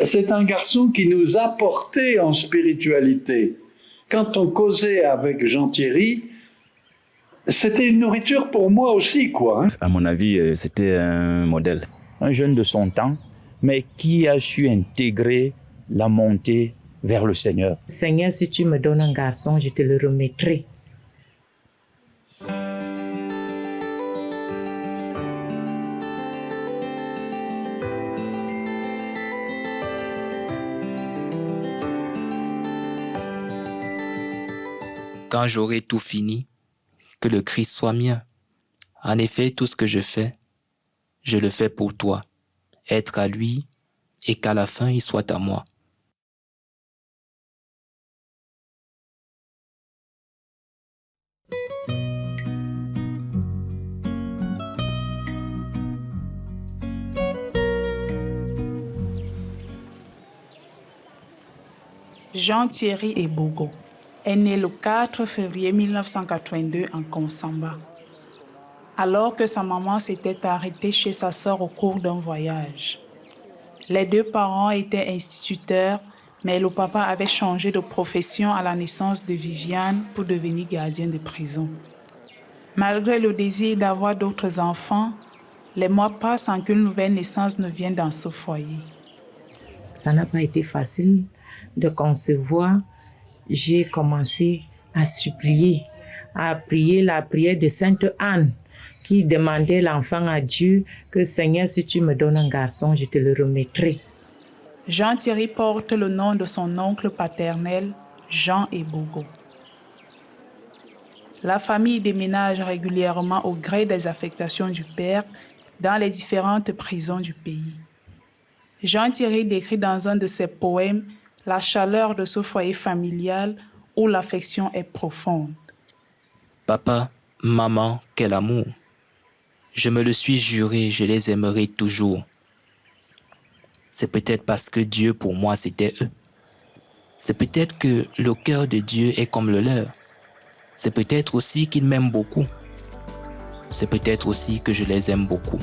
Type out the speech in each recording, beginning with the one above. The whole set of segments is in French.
c'est un garçon qui nous a portés en spiritualité. Quand on causait avec Jean-Thierry, c'était une nourriture pour moi aussi, quoi. À mon avis, c'était un modèle. Un jeune de son temps, mais qui a su intégrer la montée vers le Seigneur. Seigneur, si tu me donnes un garçon, je te le remettrai. Quand j'aurai tout fini, que le Christ soit mien. En effet, tout ce que je le fais pour toi, être à lui et qu'à la fin, il soit à moi. Jean-Thierry Ebogo est né le 4 février 1982 en Konsamba, alors que sa maman s'était arrêtée chez sa sœur au cours d'un voyage. Les deux parents étaient instituteurs, mais le papa avait changé de profession à la naissance de Viviane pour devenir gardien de prison. Malgré le désir d'avoir d'autres enfants, les mois passent sans qu'une nouvelle naissance ne vienne dans ce foyer. Ça n'a pas été facile de concevoir. J'ai commencé à supplier, à prier la prière de Sainte Anne qui demandait l'enfant à Dieu que Seigneur, si tu me donnes un garçon, je te le remettrai. Jean-Thierry porte le nom de son oncle paternel, Jean Ebogo. La famille déménage régulièrement au gré des affectations du père dans les différentes prisons du pays. Jean-Thierry décrit dans un de ses poèmes la chaleur de ce foyer familial où l'affection est profonde. Papa, maman, quel amour! Je me le suis juré, je les aimerai toujours. C'est peut-être parce que Dieu pour moi c'était eux. C'est peut-être que le cœur de Dieu est comme le leur. C'est peut-être aussi qu'il m'aime beaucoup. C'est peut-être aussi que je les aime beaucoup.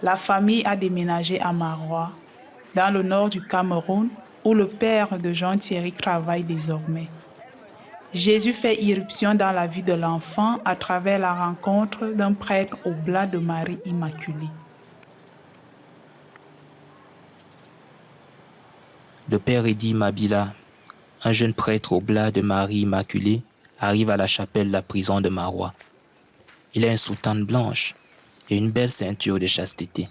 La famille a déménagé à Maroua, dans le nord du Cameroun, où le père de Jean-Thierry travaille désormais. Jésus fait irruption dans la vie de l'enfant à travers la rencontre d'un prêtre oblat de Marie Immaculée. Le père Eddy Mabila, un jeune prêtre oblat de Marie Immaculée, arrive à la chapelle de la prison de Maroua. Il a une soutane blanche et une belle ceinture de chasteté.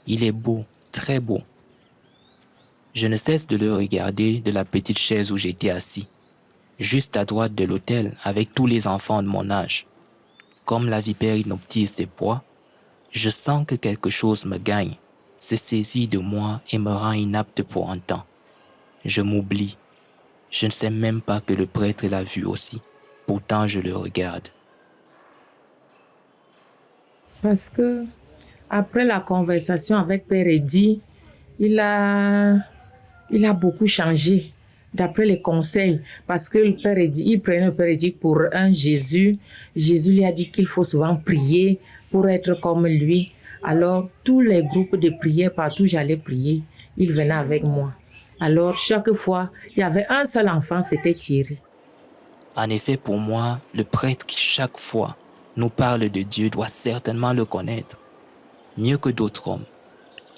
Il est beau, très beau. Je ne cesse de le regarder de la petite chaise où j'étais assis, juste à droite de l'autel avec tous les enfants de mon âge. Comme la vipère inoptise des bois, je sens que quelque chose me gagne, se saisit de moi et me rend inapte pour un temps. Je m'oublie. Je ne sais même pas que le prêtre l'a vu aussi. Pourtant, je le regarde. Parce que après la conversation avec Père Eddy, il a beaucoup changé d'après les conseils. Parce que le Père Eddy, il prenait le Père Eddy pour un Jésus. Jésus lui a dit qu'il faut souvent prier pour être comme lui. Alors, tous les groupes de prière, partout où j'allais prier, il venait avec moi. Alors, chaque fois, il y avait un seul enfant, c'était Thierry. En effet, pour moi, le prêtre qui chaque fois nous parle de Dieu doit certainement le connaître, mieux que d'autres hommes.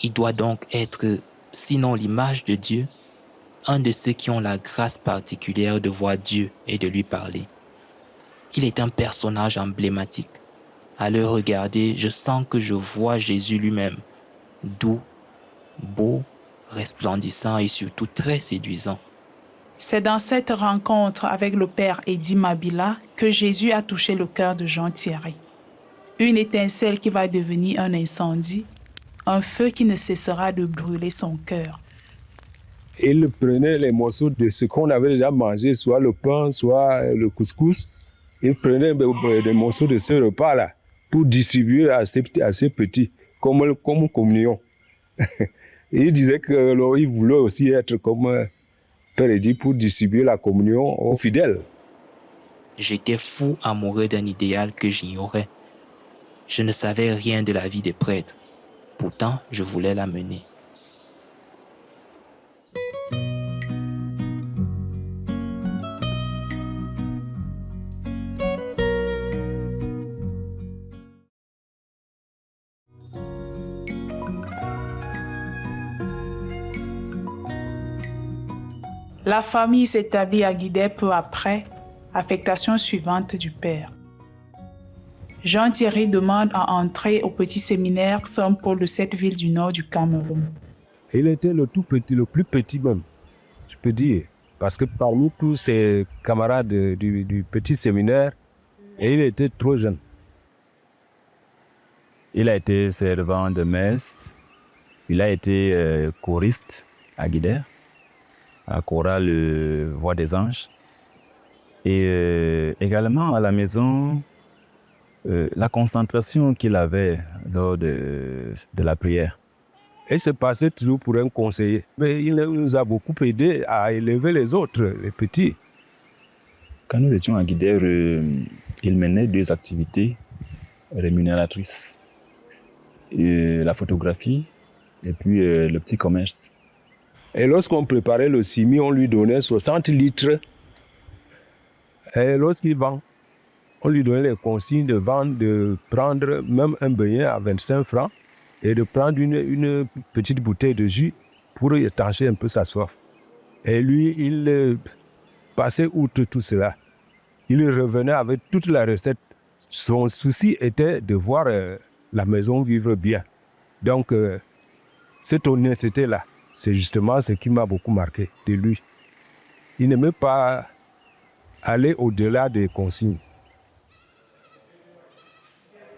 Il doit donc être, sinon l'image de Dieu, un de ceux qui ont la grâce particulière de voir Dieu et de lui parler. Il est un personnage emblématique. À le regarder, je sens que je vois Jésus lui-même, doux, beau, resplendissant et surtout très séduisant. C'est dans cette rencontre avec le père Eddy Mabila que Jésus a touché le cœur de Jean-Thierry. Une étincelle qui va devenir un incendie un feu qui ne cessera de brûler son cœur. Il prenait les morceaux de ce qu'on avait déjà mangé, soit le pain, soit le couscous. Il prenait des morceaux de ce repas-là pour distribuer à ses petits, comme communion. Et il disait qu'il voulait aussi être comme Père Eddy pour distribuer la communion aux fidèles. J'étais fou amoureux d'un idéal que j'ignorais. Je ne savais rien de la vie des prêtres. Pourtant, je voulais la mener. La famille s'établit à Guidè peu après, affectation suivante du père. Jean-Thierry demande à entrer au petit séminaire Saint-Paul de cette ville du nord du Cameroun. Il était le tout petit, le plus petit même, je peux dire. Parce que parmi tous ses camarades du petit séminaire, il était trop jeune. Il a été servant de messe, il a été choriste à Guidè, à chorale Voix des Anges. Et également à la maison, la concentration qu'il avait lors de la prière. Il se passait toujours pour un conseiller. Mais il nous a beaucoup aidé à élever les autres, les petits. Quand nous étions à Guidè, il menait 2 activités rémunératrices. La photographie et puis le petit commerce. Et lorsqu'on préparait le simi, on lui donnait 60 litres. Et lorsqu'il vend, on lui donnait les consignes de vendre, de prendre même un beignet à 25 francs et de prendre une petite bouteille de jus pour étancher un peu sa soif. Et lui, il passait outre tout cela. Il revenait avec toute la recette. Son souci était de voir la maison vivre bien. Donc, cette honnêteté-là, c'est justement ce qui m'a beaucoup marqué de lui. Il n'aimait pas aller au-delà des consignes.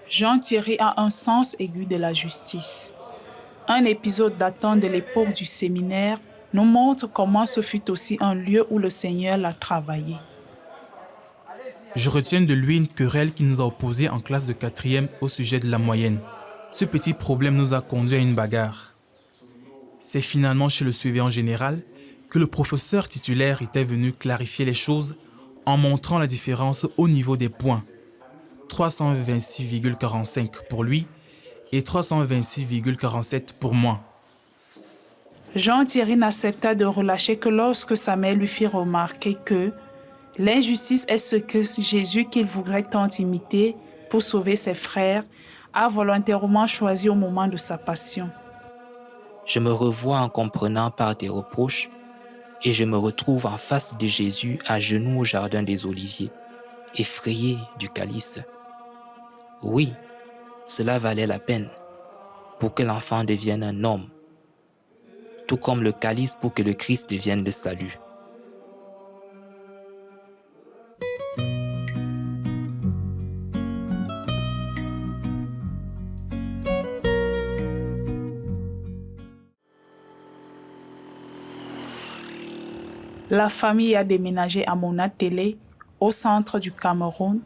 Jean-Thierry a un sens aigu de la justice. Un épisode datant de l'époque du séminaire nous montre comment ce fut aussi un lieu où le Seigneur l'a travaillé. Je retiens de lui une querelle qui nous a opposés en classe de 4e au sujet de la moyenne. Ce petit problème nous a conduit à une bagarre. C'est finalement chez le surveillant général que le professeur titulaire était venu clarifier les choses en montrant la différence au niveau des points. 326,45 pour lui et 326,47 pour moi. Jean-Thierry n'accepta de relâcher que lorsque sa mère lui fit remarquer que l'injustice est ce que Jésus, qu'il voudrait tant imiter pour sauver ses frères, a volontairement choisi au moment de sa passion. Je me revois en comprenant par tes reproches et je me retrouve en face de Jésus à genoux au jardin des Oliviers, effrayé du calice. Oui, cela valait la peine pour que l'enfant devienne un homme, tout comme le calice pour que le Christ devienne le salut. La famille a déménagé à Mona-Télé, au centre du Cameroun,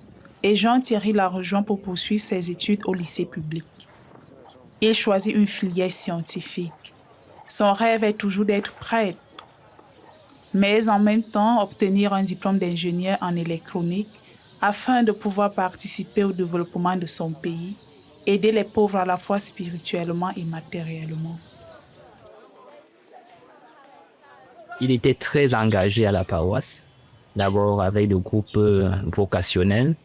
et Jean-Thierry l'a rejoint pour poursuivre ses études au lycée public. Il choisit une filière scientifique. Son rêve est toujours d'être prêtre, mais en même temps obtenir un diplôme d'ingénieur en électronique afin de pouvoir participer au développement de son pays, aider les pauvres à la fois spirituellement et matériellement. Il était très engagé à la paroisse, d'abord avec le groupe vocationnel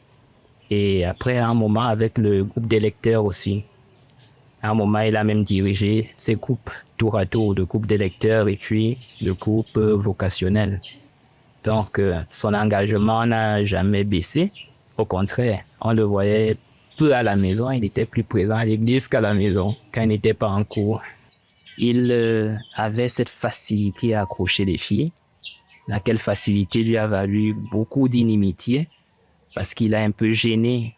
et après à un moment avec le groupe des lecteurs aussi. À un moment, il a même dirigé ces groupes tour à tour, le groupe des lecteurs et puis le groupe vocationnel. Donc, son engagement n'a jamais baissé. Au contraire, on le voyait peu à la maison, il était plus présent à l'église qu'à la maison quand il n'était pas en cours. Il avait cette facilité à accrocher les filles, laquelle facilité lui a valu beaucoup d'inimitié parce qu'il a un peu gêné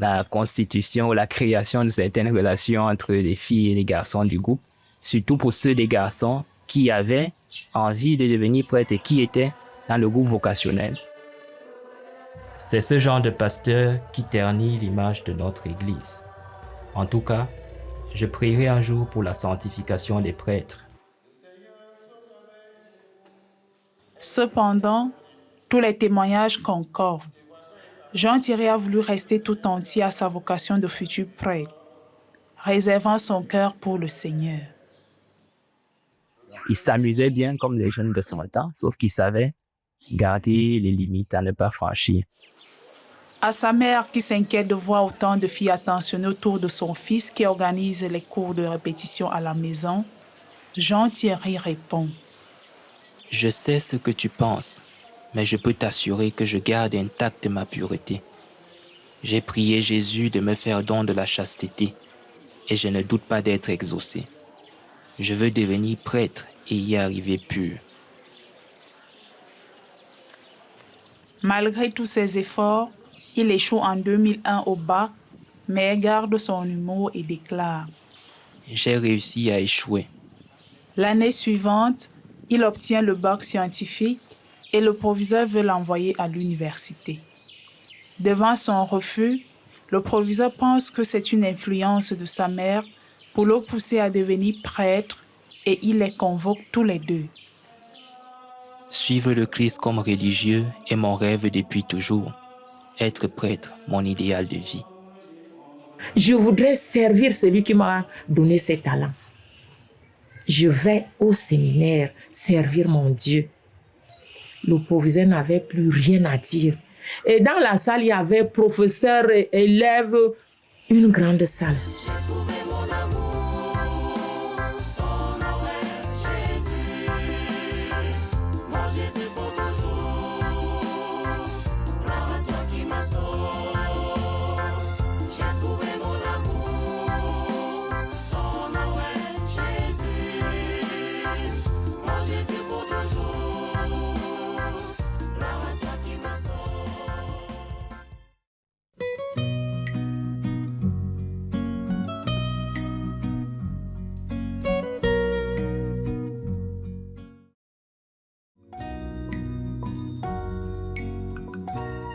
la constitution ou la création de certaines relations entre les filles et les garçons du groupe, surtout pour ceux des garçons qui avaient envie de devenir prêtres et qui étaient dans le groupe vocationnel. C'est ce genre de pasteur qui ternit l'image de notre Église. En tout cas, je prierai un jour pour la sanctification des prêtres. Cependant, tous les témoignages concordent. Jean-Thierry a voulu rester tout entier à sa vocation de futur prêtre, réservant son cœur pour le Seigneur. Il s'amusait bien comme les jeunes de son temps, sauf qu'il savait garder les limites à ne pas franchir. À sa mère qui s'inquiète de voir autant de filles attentionnées autour de son fils qui organise les cours de répétition à la maison, Jean-Thierry répond: Je sais ce que tu penses, mais je peux t'assurer que je garde intacte ma pureté. J'ai prié Jésus de me faire don de la chasteté et je ne doute pas d'être exaucé. Je veux devenir prêtre et y arriver pur. Malgré tous ses efforts, il échoue en 2001 au bac, mais garde son humour et déclare: J'ai réussi à échouer. L'année suivante, il obtient le bac scientifique et le proviseur veut l'envoyer à l'université. Devant son refus, le proviseur pense que c'est une influence de sa mère pour le pousser à devenir prêtre et il les convoque tous les deux. Suivre le Christ comme religieux est mon rêve depuis toujours. Être prêtre, mon idéal de vie. Je voudrais servir celui qui m'a donné ces talents. Je vais au séminaire servir mon Dieu. Le proviseur n'avait plus rien à dire. Et dans la salle, il y avait professeurs et élèves, une grande salle.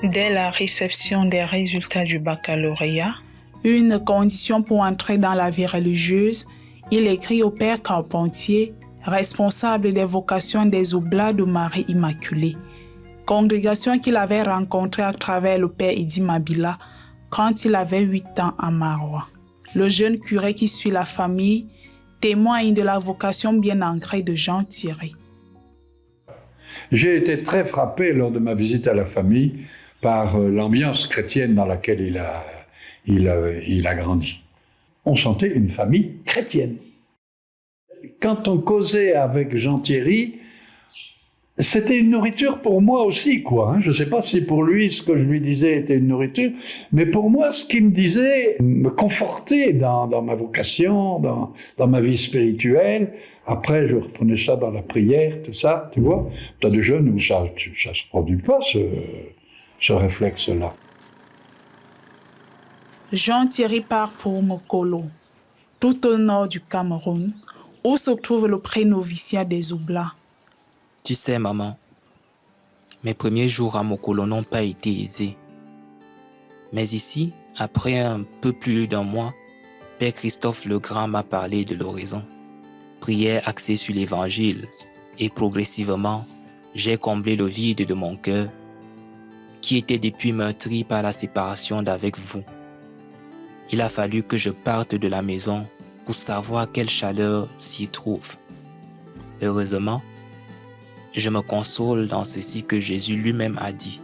Dès la réception des résultats du baccalauréat, une condition pour entrer dans la vie religieuse, il écrit au Père Carpentier, responsable des vocations des Oblats de Marie Immaculée, congrégation qu'il avait rencontrée à travers le Père Eddy Mabila quand il avait 8 ans à Maroua. Le jeune curé qui suit la famille témoigne de la vocation bien ancrée de Jean-Thierry. J'ai été très frappé lors de ma visite à la famille par l'ambiance chrétienne dans laquelle il a grandi. On sentait une famille chrétienne. Quand on causait avec Jean-Thierry, c'était une nourriture pour moi aussi, quoi. Je ne sais pas si pour lui, ce que je lui disais était une nourriture, mais pour moi, ce qu'il me disait me confortait dans ma vocation, dans ma vie spirituelle. Après, je reprenais ça dans la prière, tout ça, tu vois. Tu as des jeunes où ça se produit pas, ce réflexe-là. Jean-Thierry part pour Mokolo, tout au nord du Cameroun, où se trouve le pré-noviciat des Oblats. Tu sais, maman, mes premiers jours à Mokolo n'ont pas été aisés. Mais ici, après un peu plus d'1 mois, Père Christophe Legrand m'a parlé de l'oraison. Prière axée sur l'évangile, et progressivement, j'ai comblé le vide de mon cœur, qui était depuis meurtri par la séparation d'avec vous. Il a fallu que je parte de la maison pour savoir quelle chaleur s'y trouve. Heureusement, je me console dans ceci que Jésus lui-même a dit.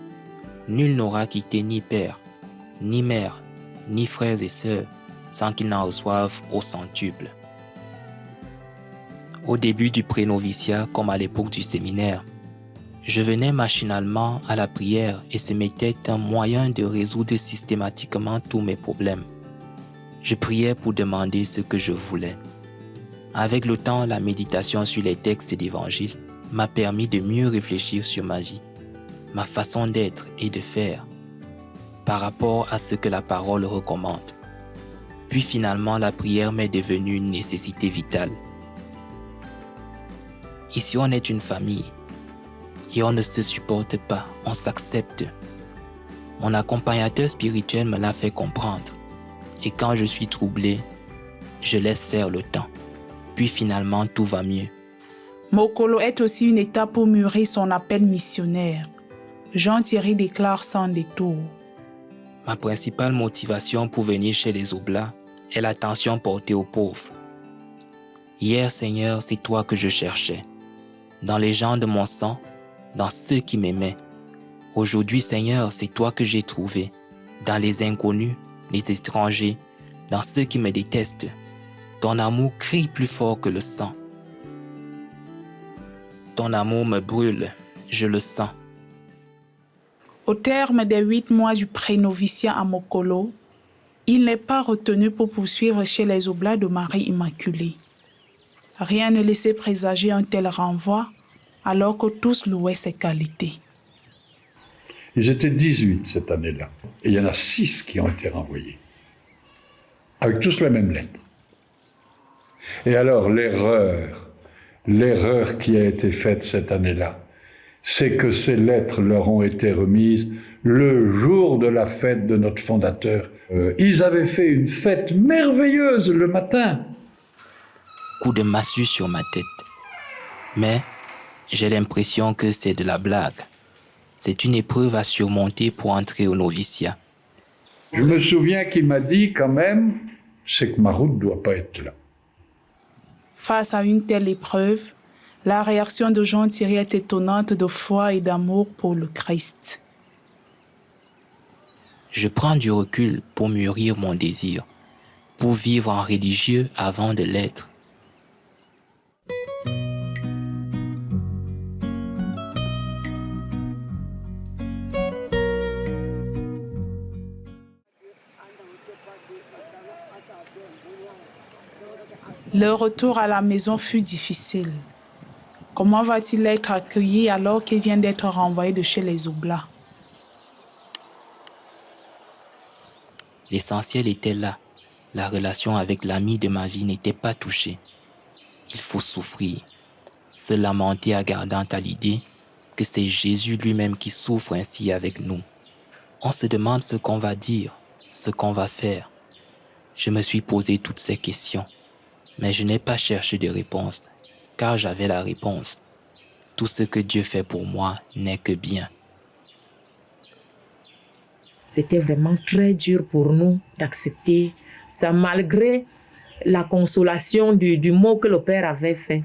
Nul n'aura quitté ni père, ni mère, ni frères et sœurs, sans qu'il n'en reçoive au centuple. Au début du pré-noviciat, comme à l'époque du séminaire, je venais machinalement à la prière et ce m'était un moyen de résoudre systématiquement tous mes problèmes. Je priais pour demander ce que je voulais. Avec le temps, la méditation sur les textes d'évangile m'a permis de mieux réfléchir sur ma vie, ma façon d'être et de faire. par rapport à ce que la parole recommande. Puis finalement, la prière m'est devenue une nécessité vitale. Ici, on est une famille et on ne se supporte pas, on s'accepte. Mon accompagnateur spirituel me l'a fait comprendre. Et quand je suis troublé, je laisse faire le temps. Puis finalement, tout va mieux. Mokolo est aussi une étape pour mûrir son appel missionnaire. Jean-Thierry déclare sans détour. Ma principale motivation pour venir chez les Oblats est l'attention portée aux pauvres. Hier, Seigneur, c'est toi que je cherchais. Dans les gens de mon sang, dans ceux qui m'aimaient. Aujourd'hui, Seigneur, c'est toi que j'ai trouvé. Dans les inconnus, les étrangers, dans ceux qui me détestent. Ton amour crie plus fort que le sang. Ton amour me brûle, je le sens. Au terme des 8 mois du pré-noviciat à Mokolo, il n'est pas retenu pour poursuivre chez les Oblats de Marie Immaculée. Rien ne laissait présager un tel renvoi, alors que tous louaient ses qualités. Ils étaient 18 cette année-là. Et il y en a 6 qui ont été renvoyés. Avec tous la même lettre. Et alors, l'erreur qui a été faite cette année-là, c'est que ces lettres leur ont été remises le jour de la fête de notre fondateur. Ils avaient fait une fête merveilleuse le matin. Coup de massue sur ma tête. Mais j'ai l'impression que c'est de la blague. C'est une épreuve à surmonter pour entrer au noviciat. Je me souviens qu'il m'a dit quand même, c'est que ma route ne doit pas être là. Face à une telle épreuve, la réaction de Jean-Thierry est étonnante de foi et d'amour pour le Christ. Je prends du recul pour mûrir mon désir, pour vivre en religieux avant de l'être. Le retour à la maison fut difficile. Comment va-t-il être accueilli alors qu'il vient d'être renvoyé de chez les Oblats? L'essentiel était là. La relation avec l'ami de ma vie n'était pas touchée. Il faut souffrir, se lamenter en gardant à l'idée que c'est Jésus lui-même qui souffre ainsi avec nous. On se demande ce qu'on va dire, ce qu'on va faire. Je me suis posé toutes ces questions, mais je n'ai pas cherché de réponse, car j'avais la réponse. Tout ce que Dieu fait pour moi n'est que bien. C'était vraiment très dur pour nous d'accepter ça, malgré la consolation du mot que le Père avait fait.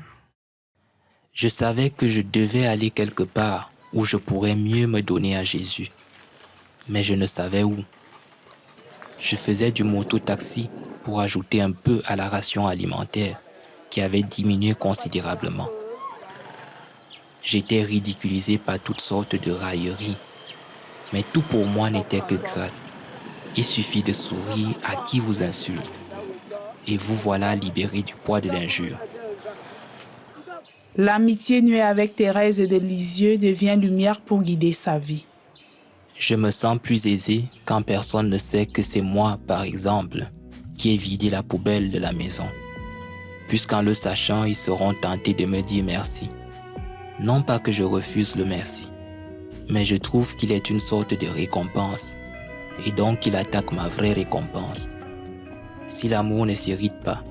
Je savais que je devais aller quelque part où je pourrais mieux me donner à Jésus. Mais je ne savais où. Je faisais du moto-taxi pour ajouter un peu à la ration alimentaire qui avait diminué considérablement. J'étais ridiculisé par toutes sortes de railleries. Mais tout pour moi n'était que grâce. Il suffit de sourire à qui vous insulte. Et vous voilà libéré du poids de l'injure. L'amitié nouée avec Thérèse de Lisieux devient lumière pour guider sa vie. Je me sens plus aisé quand personne ne sait que c'est moi, par exemple, qui ai vidé la poubelle de la maison. Puisqu'en le sachant, ils seront tentés de me dire merci. Non pas que je refuse le merci, mais je trouve qu'il est une sorte de récompense, et donc il attaque ma vraie récompense. Si l'amour ne s'irrite pas,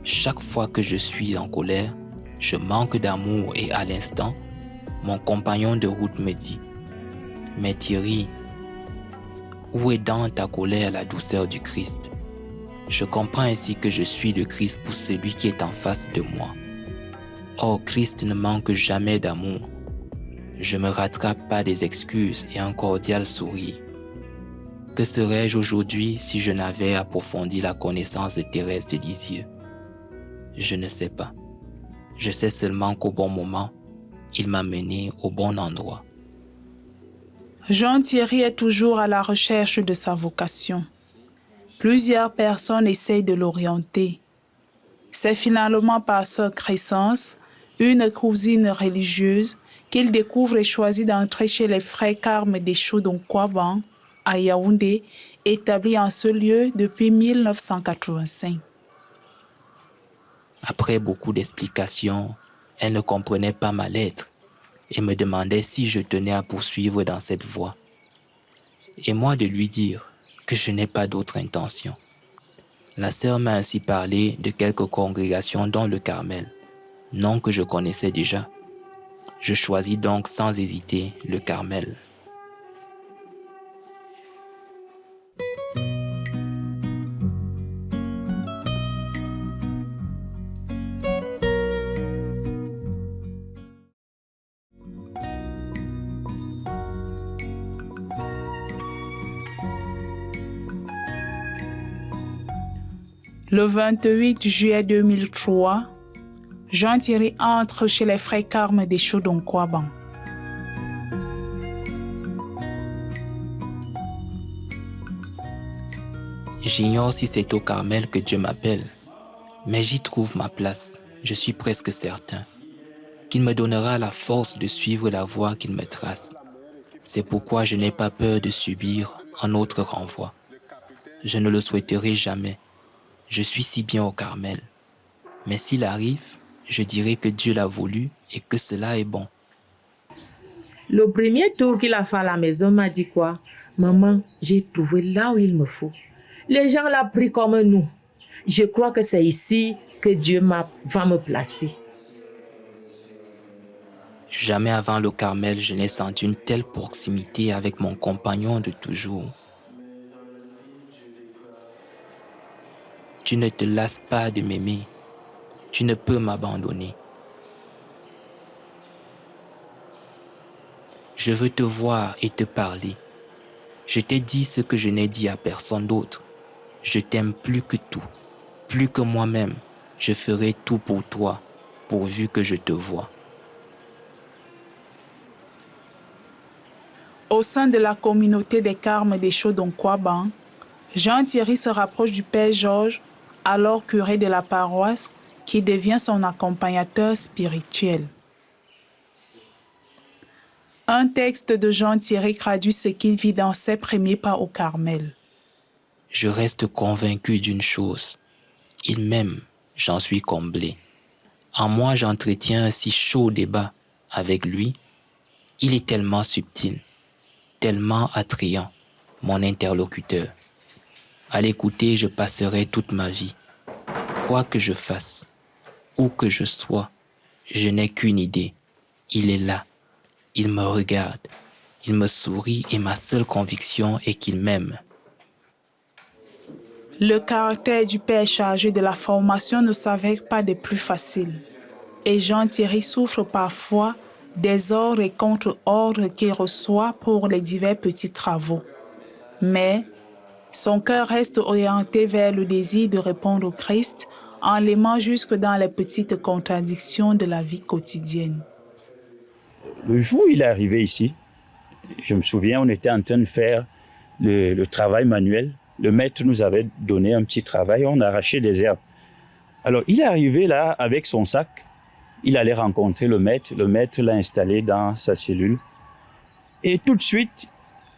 chaque fois que je suis en colère, je manque d'amour et à l'instant, mon compagnon de route me dit « Mais Thierry, où est dans ta colère la douceur du Christ ?» Je comprends ainsi que je suis le Christ pour celui qui est en face de moi. Or, Christ ne manque jamais d'amour. Je me rattrape par des excuses et un cordial sourire. Que serais-je aujourd'hui si je n'avais approfondi la connaissance de Thérèse de Lisieux? Je ne sais pas. Je sais seulement qu'au bon moment, il m'a mené au bon endroit. Jean-Thierry est toujours à la recherche de sa vocation. Plusieurs personnes essayent de l'orienter. C'est finalement par sœur Crescence, une cousine religieuse, qu'il découvre et choisit d'entrer chez les frères Carme des Chaux d'Onkwaban, à Yaoundé, établi en ce lieu depuis 1985. Après beaucoup d'explications, elle ne comprenait pas ma lettre et me demandait si je tenais à poursuivre dans cette voie. Et moi de lui dire que je n'ai pas d'autre intention. La sœur m'a ainsi parlé de quelques congrégations dont le Carmel, nom que je connaissais déjà. Je choisis donc sans hésiter le Carmel. Le 28 juillet 2003, Jean-Thierry entre chez les frères Carmes des Chaux-d'Onkwaban. J'ignore si c'est au Carmel que Dieu m'appelle, mais j'y trouve ma place, je suis presque certain, qu'il me donnera la force de suivre la voie qu'il me trace. C'est pourquoi je n'ai pas peur de subir un autre renvoi. Je ne le souhaiterai jamais. Je suis si bien au Carmel. Mais s'il arrive, je dirai que Dieu l'a voulu et que cela est bon. Le premier tour qu'il a fait à la maison m'a dit quoi? Maman, j'ai trouvé là où il me faut. Les gens l'ont pris comme nous. Je crois que c'est ici que Dieu va me placer. Jamais avant le Carmel, je n'ai senti une telle proximité avec mon compagnon de toujours. Tu ne te lasses pas de m'aimer. Tu ne peux m'abandonner. Je veux te voir et te parler. Je t'ai dit ce que je n'ai dit à personne d'autre. Je t'aime plus que tout, plus que moi-même. Je ferai tout pour toi, pourvu que je te vois. Au sein de la communauté des Carmes des Chaux-d'Onkwaban, Jean-Thierry se rapproche du Père Georges, alors curé de la paroisse, qui devient son accompagnateur spirituel. Un texte de Jean-Thierry traduit ce qu'il vit dans ses premiers pas au Carmel. Je reste convaincu d'une chose. Il m'aime, j'en suis comblé. En moi, j'entretiens un si chaud débat avec lui. Il est tellement subtil, tellement attrayant, mon interlocuteur. À l'écouter, je passerai toute ma vie. Quoi que je fasse, où que je sois, je n'ai qu'une idée. Il est là, il me regarde, il me sourit et ma seule conviction est qu'il m'aime. Le caractère du père chargé de la formation ne s'avère pas des plus faciles. Et Jean-Thierry souffre parfois des ordres et contre-ordres qu'il reçoit pour les divers petits travaux. Mais son cœur reste orienté vers le désir de répondre au Christ en l'aimant jusque dans les petites contradictions de la vie quotidienne. Le jour où il est arrivé ici, je me souviens, on était en train de faire le travail manuel. Le maître nous avait donné un petit travail, on arrachait des herbes. Alors, il est arrivé là avec son sac. Il allait rencontrer le maître l'a installé dans sa cellule. Et tout de suite,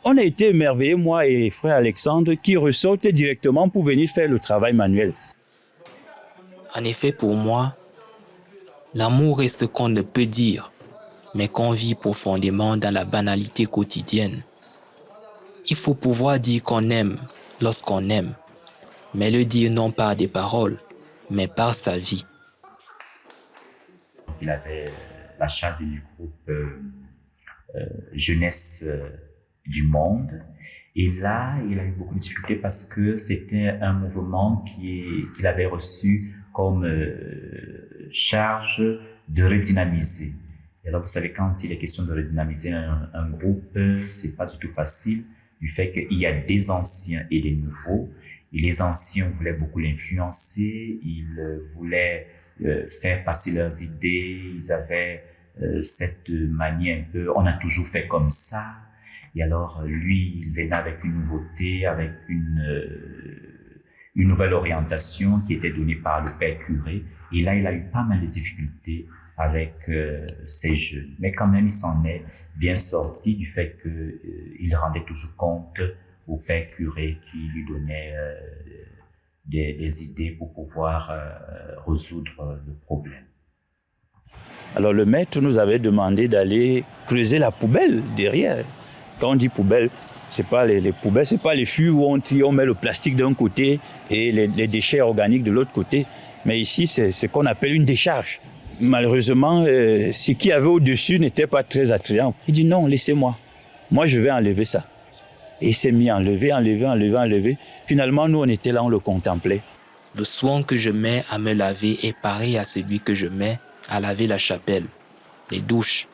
on a été émerveillés, moi et frère Alexandre, qui ressortent directement pour venir faire le travail manuel. En effet, pour moi, l'amour est ce qu'on ne peut dire, mais qu'on vit profondément dans la banalité quotidienne. Il faut pouvoir dire qu'on aime lorsqu'on aime, mais le dire non par des paroles, mais par sa vie. Il avait la charge du groupe Jeunesse du Monde. Et là, il a eu beaucoup de difficultés parce que c'était un mouvement qu'il avait reçu comme charge de redynamiser. Et alors, vous savez, quand il est question de redynamiser un groupe, c'est pas du tout facile, du fait qu'il y a des anciens et des nouveaux. Et les anciens voulaient beaucoup l'influencer, ils voulaient faire passer leurs idées, ils avaient cette manière un peu, on a toujours fait comme ça. Et alors, lui, il venait avec une nouveauté, avec une nouvelle orientation qui était donnée par le père curé. Et là, il a eu pas mal de difficultés avec ces jeunes. Mais quand même, il s'en est bien sorti du fait qu'il rendait toujours compte au père curé qui lui donnait des idées pour pouvoir résoudre le problème. Alors le maître nous avait demandé d'aller creuser la poubelle derrière. Quand on dit poubelle, c'est pas les poubelles, c'est pas les fûts où on met le plastique d'un côté et les déchets organiques de l'autre côté. Mais ici, c'est ce qu'on appelle une décharge. Malheureusement, ce qu'il y avait au-dessus n'était pas très attrayant. Il dit non, laissez-moi. Moi, je vais enlever ça. Et il s'est mis à enlever. Finalement, nous, on était là, on le contemplait. Le soin que je mets à me laver est pareil à celui que je mets à laver la chapelle, les douches,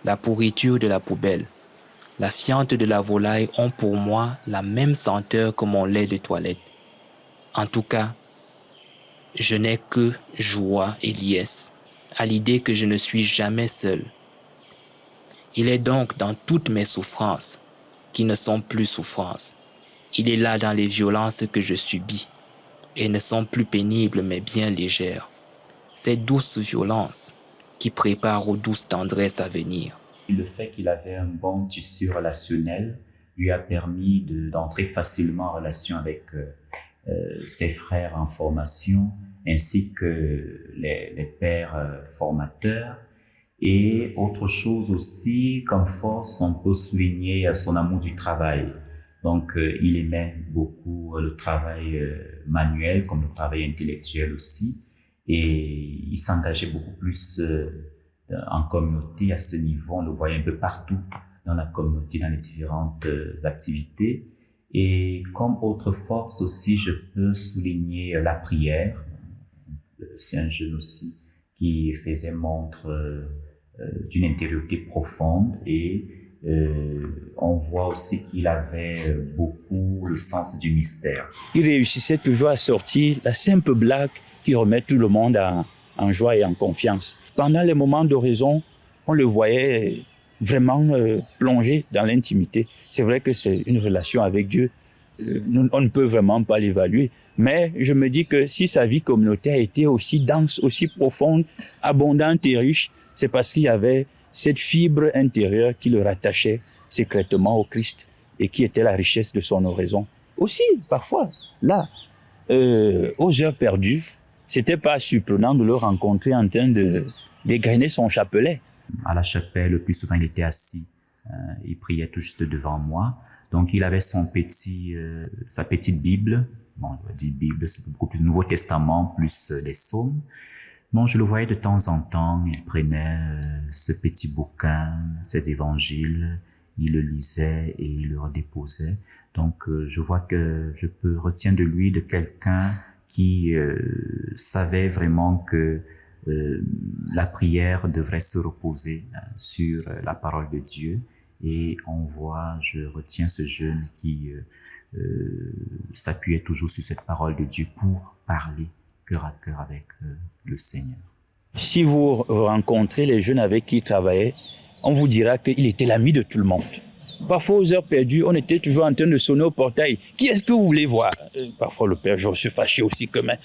la pourriture de la poubelle. La fiente de la volaille ont pour moi la même senteur que mon lait de toilette. En tout cas, je n'ai que joie et liesse à l'idée que je ne suis jamais seul. Il est donc dans toutes mes souffrances, qui ne sont plus souffrances. Il est là dans les violences que je subis, et ne sont plus pénibles mais bien légères. Ces douces violences qui préparent aux douces tendresses à venir. Le fait qu'il avait un bon tissu relationnel lui a permis d'entrer facilement en relation avec ses frères en formation, ainsi que les pères formateurs. Et autre chose aussi, comme force, on peut souligner son amour du travail. Donc, il aimait beaucoup le travail manuel comme le travail intellectuel aussi. Et il s'engageait beaucoup plus en communauté à ce niveau. On le voyait un peu partout dans la communauté, dans les différentes activités. Et comme autre force aussi, je peux souligner la prière. C'est un jeune aussi qui faisait montre d'une intériorité profonde et on voit aussi qu'il avait beaucoup le sens du mystère. Il réussissait toujours à sortir la simple blague qui remet tout le monde en joie et en confiance. Pendant les moments d'oraison, on le voyait vraiment plongé dans l'intimité. C'est vrai que c'est une relation avec Dieu. On ne peut vraiment pas l'évaluer. Mais je me dis que si sa vie communautaire était aussi dense, aussi profonde, abondante et riche, c'est parce qu'il y avait cette fibre intérieure qui le rattachait secrètement au Christ et qui était la richesse de son oraison. Aussi, parfois, là, aux heures perdues, c'était pas surprenant de le rencontrer en train de dégrainer son chapelet. À la chapelle, le plus souvent, il était assis. Il priait tout juste devant moi. Donc, il avait sa petite Bible. Bon, on va dire Bible, c'est beaucoup plus Nouveau Testament, plus les psaumes. Bon, je le voyais de temps en temps, il prenait ce petit bouquin, cet évangile, il le lisait et il le redéposait. Donc, je vois que je retiens de lui de quelqu'un qui savait vraiment que la prière devrait se reposer sur la parole de Dieu. Et je retiens ce jeune qui s'appuyait toujours sur cette parole de Dieu pour parler cœur à cœur avec le Seigneur. Si vous rencontrez les jeunes avec qui il travaillait, on vous dira qu'il était l'ami de tout le monde. Parfois, aux heures perdues, on était toujours en train de sonner au portail. Qui est-ce que vous voulez voir? Parfois, le père, je suis fâché aussi quand même.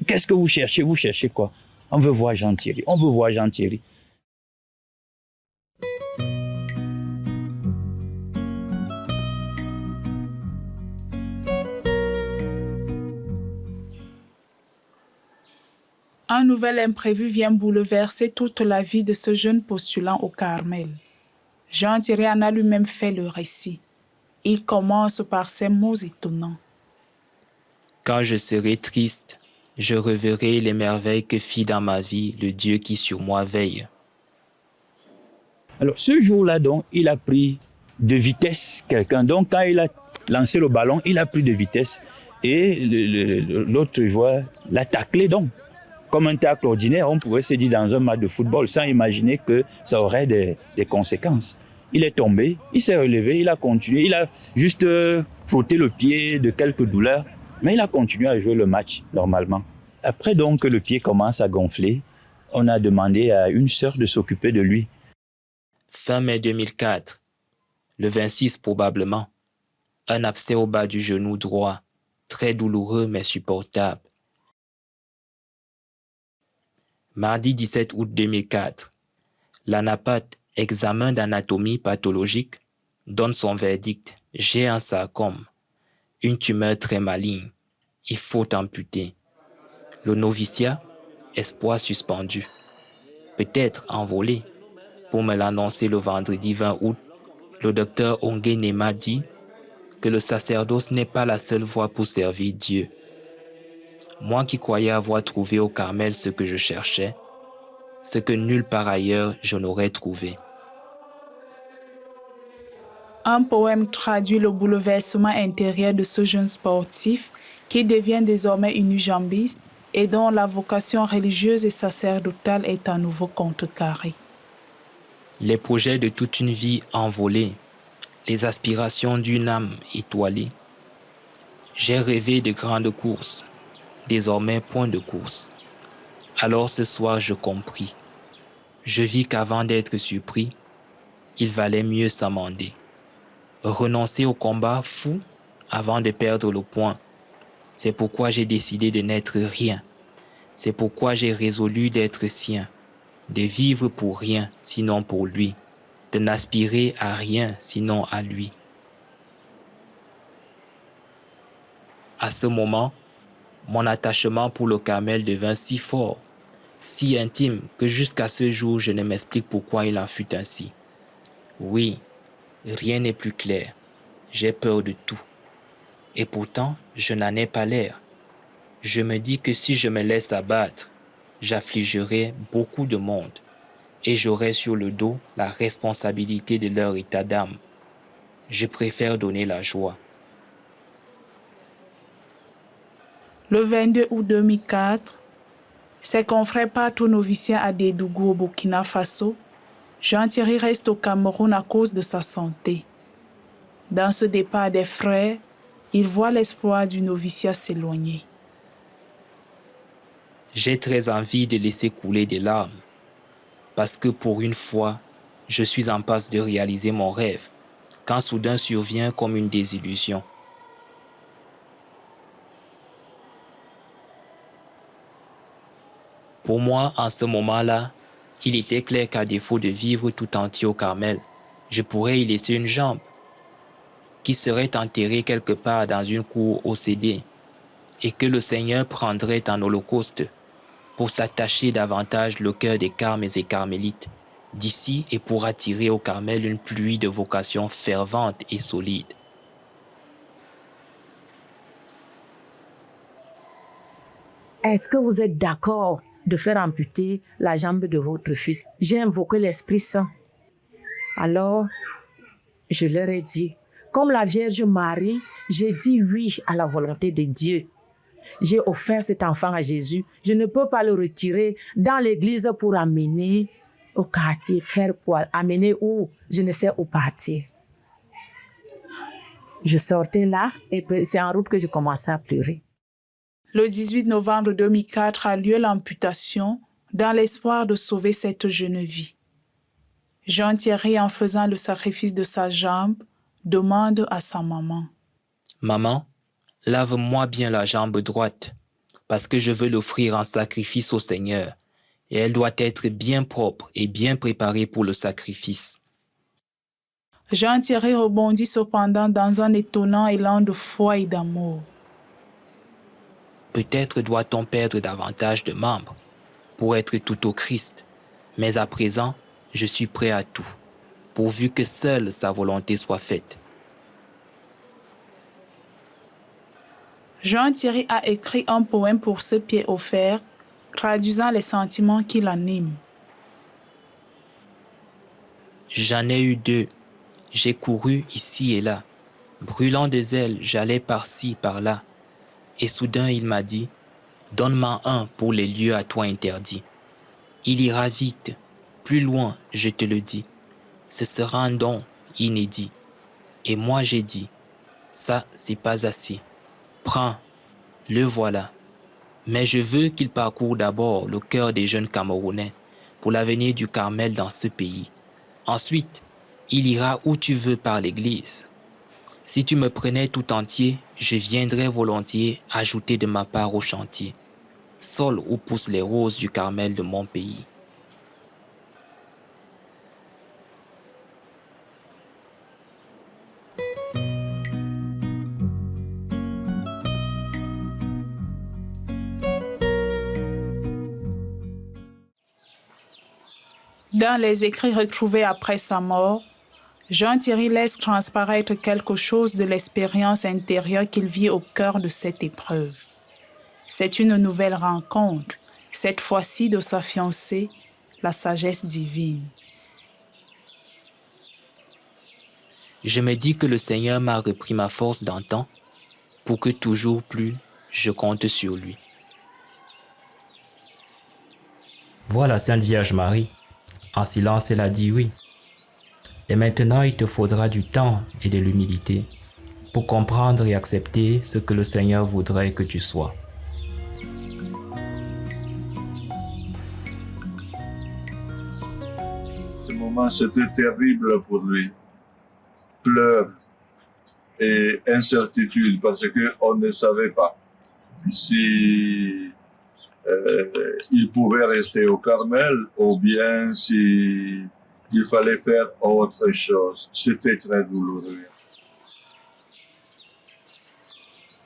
Qu'est-ce que vous cherchez? Vous cherchez quoi? On veut voir Jean-Thierry. On veut voir Jean-Thierry. Un nouvel imprévu vient bouleverser toute la vie de ce jeune postulant au Carmel. Jean-Thierry en a lui-même fait le récit. Il commence par ces mots étonnants. Quand je serai triste, je reverrai les merveilles que fit dans ma vie le Dieu qui sur moi veille. Alors, ce jour-là, donc, il a pris de vitesse quelqu'un. Donc, quand il a lancé le ballon, il a pris de vitesse. Et l'autre joueur l'a taclé, donc. Comme un tacle ordinaire, on pouvait se dire dans un match de football, sans imaginer que ça aurait des conséquences. Il est tombé, il s'est relevé, il a continué, il a juste frotté le pied de quelques douleurs, mais il a continué à jouer le match normalement. Après donc que le pied commence à gonfler, on a demandé à une sœur de s'occuper de lui. Fin mai 2004, le 26 probablement, un abcès au bas du genou droit, très douloureux mais supportable. Mardi 17 août 2004, l'anapathe, examen d'anatomie pathologique, donne son verdict J'ai un sarcome, une tumeur très maligne. Il faut amputer. Le noviciat, espoir suspendu. Peut-être envolé. Pour me l'annoncer le vendredi 20 août, le docteur Ongene m'a dit que le sacerdoce n'est pas la seule voie pour servir Dieu. Moi qui croyais avoir trouvé au Carmel ce que je cherchais, ce que nulle part ailleurs je n'aurais trouvé. Un poème traduit le bouleversement intérieur de ce jeune sportif qui devient désormais unijambiste et dont la vocation religieuse et sacerdotale est à nouveau contrecarrée. Les projets de toute une vie envolés, les aspirations d'une âme étoilée. J'ai rêvé de grandes courses, désormais point de course. Alors ce soir je compris. Je vis qu'avant d'être surpris, il valait mieux s'amender. Renoncer au combat fou avant de perdre le point. C'est pourquoi j'ai décidé de n'être rien. C'est pourquoi j'ai résolu d'être sien, de vivre pour rien sinon pour lui, de n'aspirer à rien sinon à lui. À ce moment, mon attachement pour le Carmel devint si fort, si intime que jusqu'à ce jour je ne m'explique pourquoi il en fut ainsi. Oui, rien n'est plus clair. J'ai peur de tout. Et pourtant, je n'en ai pas l'air. Je me dis que si je me laisse abattre, j'affligerai beaucoup de monde et j'aurai sur le dos la responsabilité de leur état d'âme. Je préfère donner la joie. Le 22 août 2004, ses confrères partent au noviciat à Dédougou au Burkina Faso. Jean-Thierry reste au Cameroun à cause de sa santé. Dans ce départ des frères, il voit l'espoir du noviciat s'éloigner. J'ai très envie de laisser couler des larmes, parce que pour une fois, je suis en passe de réaliser mon rêve, quand soudain survient comme une désillusion. Pour moi, en ce moment-là, il était clair qu'à défaut de vivre tout entier au Carmel, je pourrais y laisser une jambe, qui serait enterrée quelque part dans une cour OCD, et que le Seigneur prendrait en holocauste pour s'attacher davantage le cœur des carmes et carmélites d'ici et pour attirer au Carmel une pluie de vocations ferventes et solides. Est-ce que vous êtes d'accord de faire amputer la jambe de votre fils? J'ai invoqué l'Esprit Saint. Alors, je leur ai dit, comme la Vierge Marie, j'ai dit oui à la volonté de Dieu. J'ai offert cet enfant à Jésus. Je ne peux pas le retirer dans l'église pour amener au quartier, faire quoi? Amener où? Je ne sais où partir. Je sortais là et c'est en route que je commençais à pleurer. Le 18 novembre 2004 a lieu l'amputation dans l'espoir de sauver cette jeune vie. Jean-Thierry, en faisant le sacrifice de sa jambe, demande à sa maman. Maman, lave-moi bien la jambe droite, parce que je veux l'offrir en sacrifice au Seigneur, et elle doit être bien propre et bien préparée pour le sacrifice. Jean-Thierry rebondit cependant dans un étonnant élan de foi et d'amour. Peut-être doit-on perdre davantage de membres pour être tout au Christ, mais à présent, je suis prêt à tout, pourvu que seule sa volonté soit faite. Jean-Thierry a écrit un poème pour ce pied offert, traduisant les sentiments qui l'animent. J'en ai eu deux. J'ai couru ici et là. Brûlant de zèle, j'allais par-ci, par-là. Et soudain, il m'a dit, « Donne-moi un pour les lieux à toi interdits. Il ira vite, plus loin, je te le dis. Ce sera un don inédit. » Et moi, j'ai dit, « Ça, c'est pas assez. Prends, le voilà. Mais je veux qu'il parcourt d'abord le cœur des jeunes Camerounais pour l'avenir du Carmel dans ce pays. Ensuite, il ira où tu veux par l'Église. Si tu me prenais tout entier, je viendrais volontiers ajouter de ma part au chantier, sol où poussent les roses du Carmel de mon pays. » Dans les écrits retrouvés après sa mort, Jean-Thierry laisse transparaître quelque chose de l'expérience intérieure qu'il vit au cœur de cette épreuve. C'est une nouvelle rencontre, cette fois-ci de sa fiancée, la sagesse divine. Je me dis que le Seigneur m'a repris ma force d'antan pour que toujours plus je compte sur lui. Vois la Sainte Vierge Marie. En silence, elle a dit oui. Et maintenant, il te faudra du temps et de l'humilité pour comprendre et accepter ce que le Seigneur voudrait que tu sois. Ce moment, c'était terrible pour lui. Pleurs et incertitude parce qu'on ne savait pas si il pouvait rester au Carmel ou bien si il fallait faire autre chose. C'était très douloureux.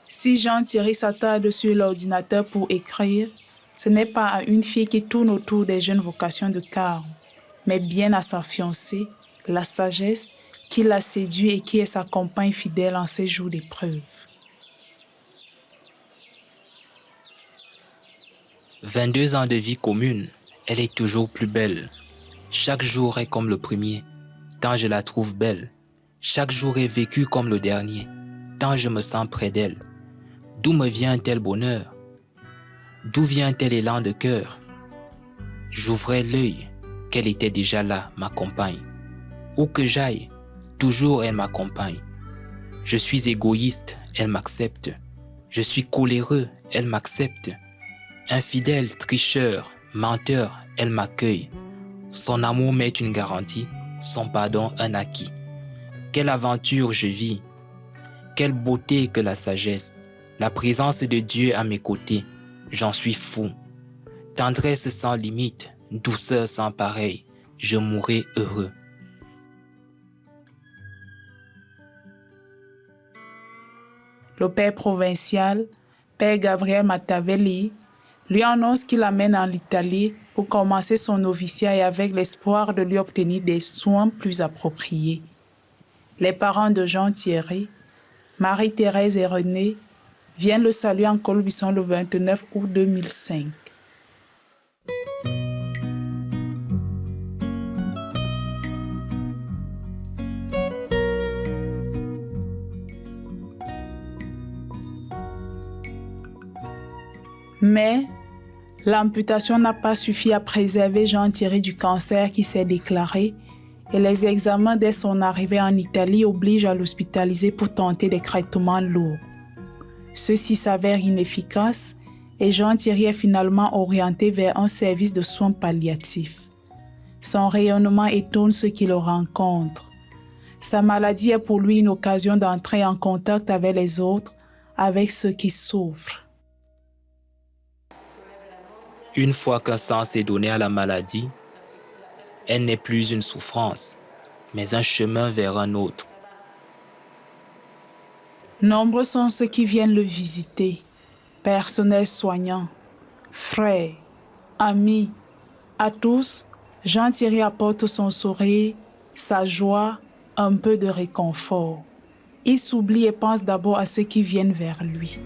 Si Jean-Thierry s'attarde sur l'ordinateur pour écrire, ce n'est pas à une fille qui tourne autour des jeunes vocations de Carme, mais bien à sa fiancée, la sagesse, qui l'a séduit et qui est sa compagne fidèle en ces jours d'épreuve. 22 ans de vie commune, elle est toujours plus belle. Chaque jour est comme le premier, tant je la trouve belle. Chaque jour est vécu comme le dernier, tant je me sens près d'elle. D'où me vient un tel bonheur? D'où vient tel élan de cœur? J'ouvrais l'œil, qu'elle était déjà là, ma compagne. Où que j'aille, toujours elle m'accompagne. Je suis égoïste, elle m'accepte. Je suis coléreux, elle m'accepte. Infidèle, tricheur, menteur, elle m'accueille. Son amour m'est une garantie, son pardon un acquis. Quelle aventure je vis! Quelle beauté que la sagesse! La présence de Dieu à mes côtés, j'en suis fou. Tendresse sans limite, douceur sans pareil, je mourrai heureux. Le père provincial, père Gabriel Matavelli, lui annonce qu'il l'amène en Italie pour commencer son noviciat et avec l'espoir de lui obtenir des soins plus appropriés. Les parents de Jean-Thierry, Marie-Thérèse et René, viennent le saluer en Colombisson le 29 août 2005. Mais l'amputation n'a pas suffi à préserver Jean-Thierry du cancer qui s'est déclaré et les examens dès son arrivée en Italie obligent à l'hospitaliser pour tenter des traitements lourds. Ceux-ci s'avèrent inefficaces et Jean-Thierry est finalement orienté vers un service de soins palliatifs. Son rayonnement étonne ceux qui le rencontrent. Sa maladie est pour lui une occasion d'entrer en contact avec les autres, avec ceux qui souffrent. Une fois qu'un sens est donné à la maladie, elle n'est plus une souffrance, mais un chemin vers un autre. Nombreux sont ceux qui viennent le visiter, personnel soignant, frères, amis. À tous, Jean-Thierry apporte son sourire, sa joie, un peu de réconfort. Il s'oublie et pense d'abord à ceux qui viennent vers lui.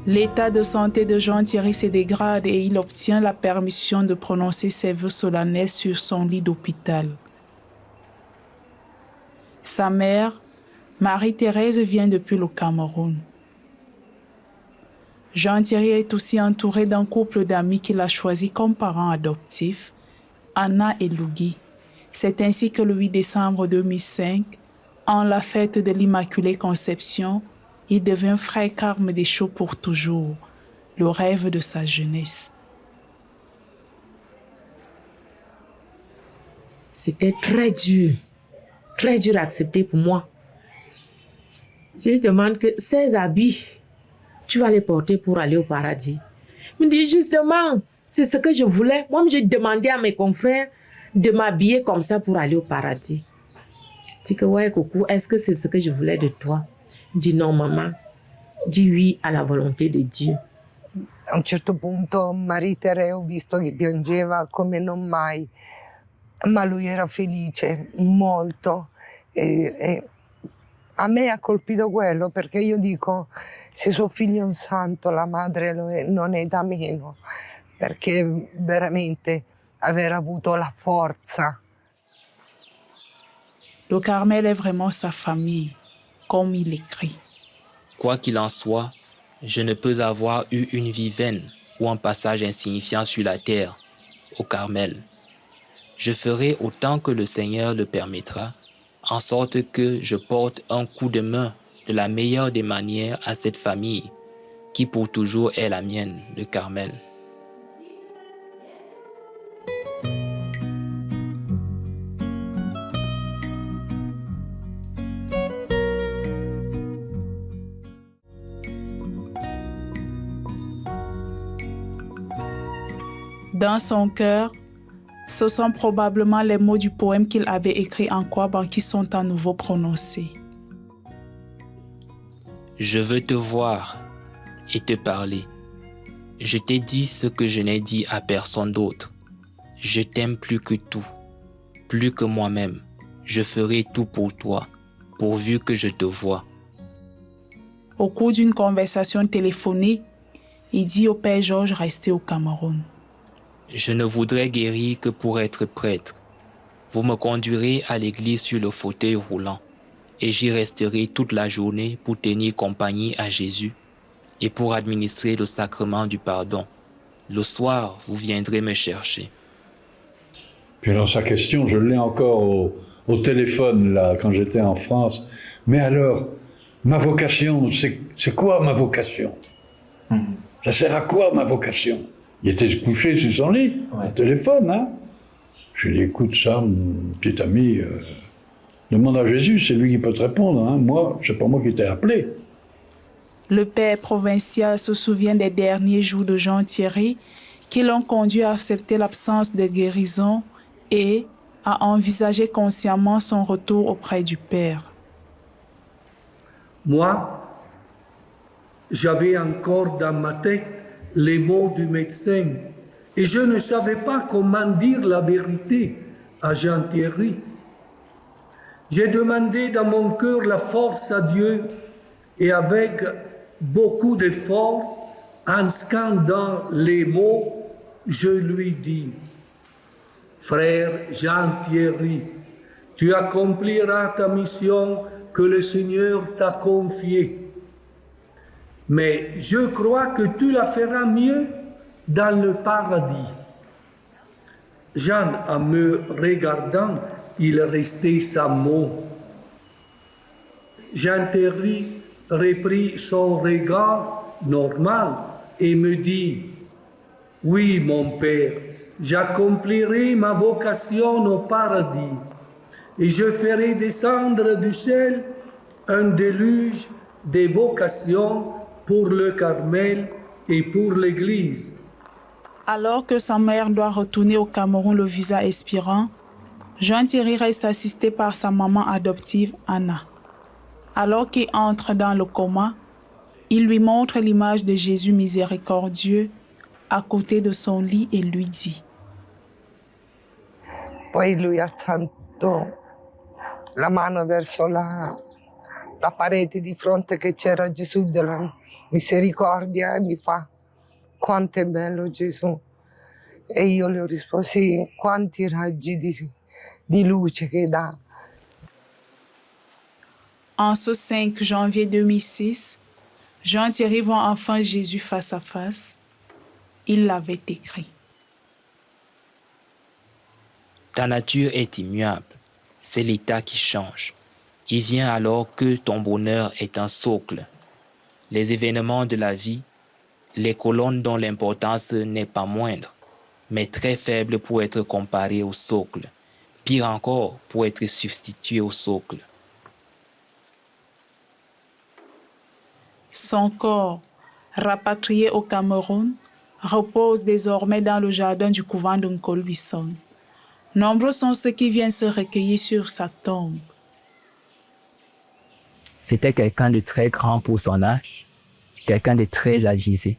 L'état de santé de Jean-Thierry se dégrade et il obtient la permission de prononcer ses vœux solennels sur son lit d'hôpital. Sa mère, Marie-Thérèse, vient depuis le Cameroun. Jean-Thierry est aussi entouré d'un couple d'amis qu'il a choisi comme parents adoptifs, Anna et Lugui. C'est ainsi que le 8 décembre 2005, en la fête de l'Immaculée Conception, il devient frère Carme Deschaux pour toujours, le rêve de sa jeunesse. C'était très dur à accepter pour moi. Je lui demande que ces habits, tu vas les porter pour aller au paradis. Il me dit justement, c'est ce que je voulais. Moi, j'ai demandé à mes confrères de m'habiller comme ça pour aller au paradis. Je dis que ouais, coucou, est-ce que c'est ce que je voulais de toi? Il dit non, maman. Dis oui à la volonté de Dieu. A un certo punto Marie-Thérèse ho visto che piangeva come non mai, ma lui era felice molto e a me ha colpito quello perché io dico se suo figlio è un santo la madre lo è, non è da meno, perché veramente aver avuto la forza. Le Carmel est vraiment sa famille, comme il écrit. Quoi qu'il en soit, je ne peux avoir eu une vie vaine ou un passage insignifiant sur la terre, au Carmel. Je ferai autant que le Seigneur le permettra, en sorte que je porte un coup de main de la meilleure des manières à cette famille, qui pour toujours est la mienne, le Carmel. Dans son cœur, ce sont probablement les mots du poème qu'il avait écrit en Kwaban qui sont à nouveau prononcés. Je veux te voir et te parler. Je t'ai dit ce que je n'ai dit à personne d'autre. Je t'aime plus que tout, plus que moi-même. Je ferai tout pour toi, pourvu que je te vois. Au cours d'une conversation téléphonique, il dit au Père Georges rester au Cameroun. Je ne voudrais guérir que pour être prêtre. Vous me conduirez à l'église sur le fauteuil roulant et j'y resterai toute la journée pour tenir compagnie à Jésus et pour administrer le sacrement du pardon. Le soir, vous viendrez me chercher. Puis alors sa question, je l'ai encore au téléphone là quand j'étais en France. Mais alors, ma vocation, c'est quoi ma vocation? Ça sert à quoi ma vocation? Il était couché sur son lit, au téléphone. Hein? Je lui ai dit, écoute ça, mon petit ami, demande à Jésus, c'est lui qui peut te répondre. Hein? Moi, c'est pas moi qui t'ai appelé. Le père provincial se souvient des derniers jours de Jean Thierry qui l'ont conduit à accepter l'absence de guérison et à envisager consciemment son retour auprès du Père. Moi, j'avais encore dans ma tête les mots du médecin et je ne savais pas comment dire la vérité à Jean Thierry. J'ai demandé dans mon cœur la force à Dieu et avec beaucoup d'efforts, en scandant les mots, je lui dis, frère Jean Thierry, tu accompliras ta mission que le Seigneur t'a confiée. Mais je crois que tu la feras mieux dans le paradis. Jean, en me regardant, il restait sans mot. Jean Thierry reprit son regard normal et me dit, « Oui, mon Père, j'accomplirai ma vocation au paradis et je ferai descendre du ciel un déluge des vocations pour le Carmel et pour l'Église. » Alors que sa mère doit retourner au Cameroun le visa expirant, Jean Thierry reste assisté par sa maman adoptive Anna. Alors qu'il entre dans le coma, il lui montre l'image de Jésus miséricordieux à côté de son lit et lui dit. Poi lui alzando la mano verso la parete di fronte che c'era Gesù della misericordia e mi fa quanto è bello Gesù. E io le ho risposto sì, quanti raggi di luce che dà. En ce 5 janvier 2006, Jean Thierry voit enfin Jésus face à face. Il l'avait écrit. Ta nature est immuable, c'est l'état qui change. Il vient alors que ton bonheur est un socle. Les événements de la vie, les colonnes dont l'importance n'est pas moindre, mais très faible pour être comparée au socle. Pire encore, pour être substituée au socle. Son corps, rapatrié au Cameroun, repose désormais dans le jardin du couvent de Nkolbison. Nombreux sont ceux qui viennent se recueillir sur sa tombe. C'était quelqu'un de très grand pour son âge, quelqu'un de très avisé.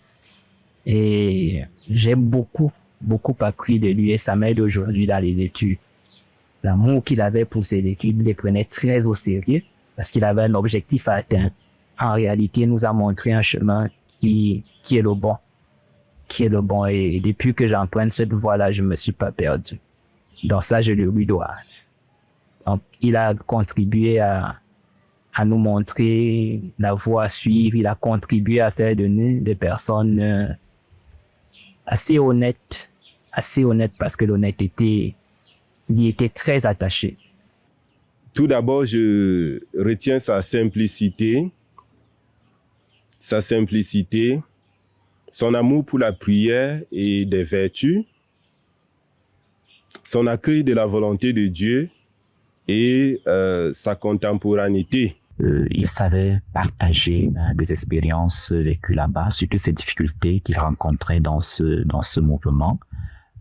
Et j'ai beaucoup appris de lui et ça m'aide aujourd'hui dans les études. L'amour qu'il avait pour ses études, il les prenait très au sérieux parce qu'il avait un objectif à atteindre. En réalité, il nous a montré un chemin qui est le bon. Qui est le bon. Et depuis que j'emprunte cette voie-là, je ne me suis pas perdu. Dans ça, je lui dois. Donc, il a contribué à nous montrer la voie à suivre. Il a contribué à faire de nous des personnes assez honnêtes parce que l'honnêteté, il était très attaché. Tout d'abord, je retiens sa simplicité, son amour pour la prière et des vertus, son accueil de la volonté de Dieu et sa contemporanéité. Il savait partager des expériences vécues là-bas, surtout ces difficultés qu'il rencontrait dans ce mouvement.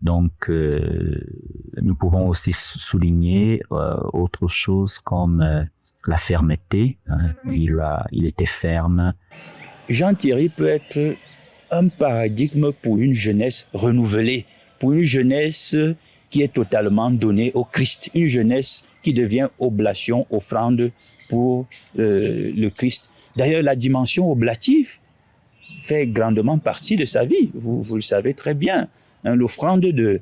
Donc, nous pouvons aussi souligner autre chose comme la fermeté. Il était ferme. Jean-Thierry peut être un paradigme pour une jeunesse renouvelée, pour une jeunesse qui est totalement donnée au Christ, une jeunesse qui devient oblation, offrande pour le Christ. D'ailleurs, la dimension oblative fait grandement partie de sa vie, vous le savez très bien. L'offrande de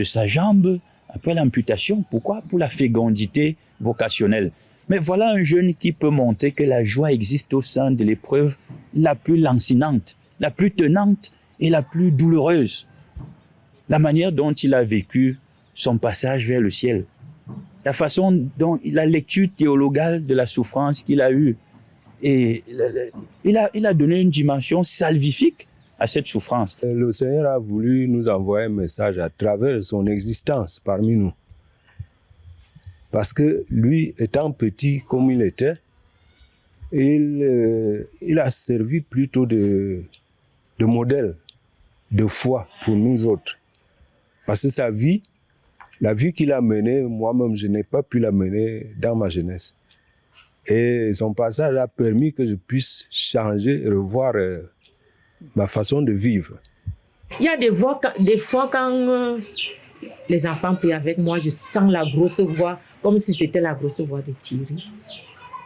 sa jambe après l'amputation. Pourquoi? Pour la fécondité vocationnelle. Mais voilà un jeune qui peut montrer que la joie existe au sein de l'épreuve la plus lancinante, la plus tenante et la plus douloureuse. La manière dont il a vécu son passage vers le ciel. La façon dont la lecture théologale de la souffrance qu'il a eue. Et il a donné une dimension salvifique à cette souffrance. Le Seigneur a voulu nous envoyer un message à travers son existence parmi nous. Parce que lui, étant petit comme il était, il a servi plutôt de modèle de foi pour nous autres. Parce que sa vie, la vie qu'il a menée, moi-même, je n'ai pas pu la mener dans ma jeunesse. Et son passage a permis que je puisse changer et revoir ma façon de vivre. Il y a des fois quand les enfants prient avec moi, je sens la grosse voix, comme si c'était la grosse voix de Thierry.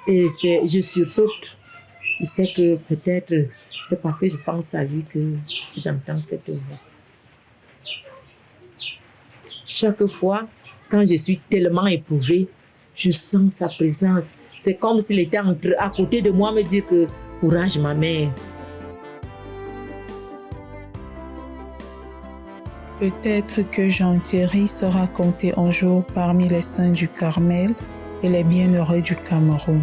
Et je sursaute. Je sais que peut-être c'est parce que je pense à lui que j'entends cette voix. Chaque fois, quand je suis tellement éprouvée, je sens sa présence. C'est comme s'il était à côté de moi, me dire que courage ma mère. Peut-être que Jean-Thierry sera compté un jour parmi les saints du Carmel et les bienheureux du Cameroun.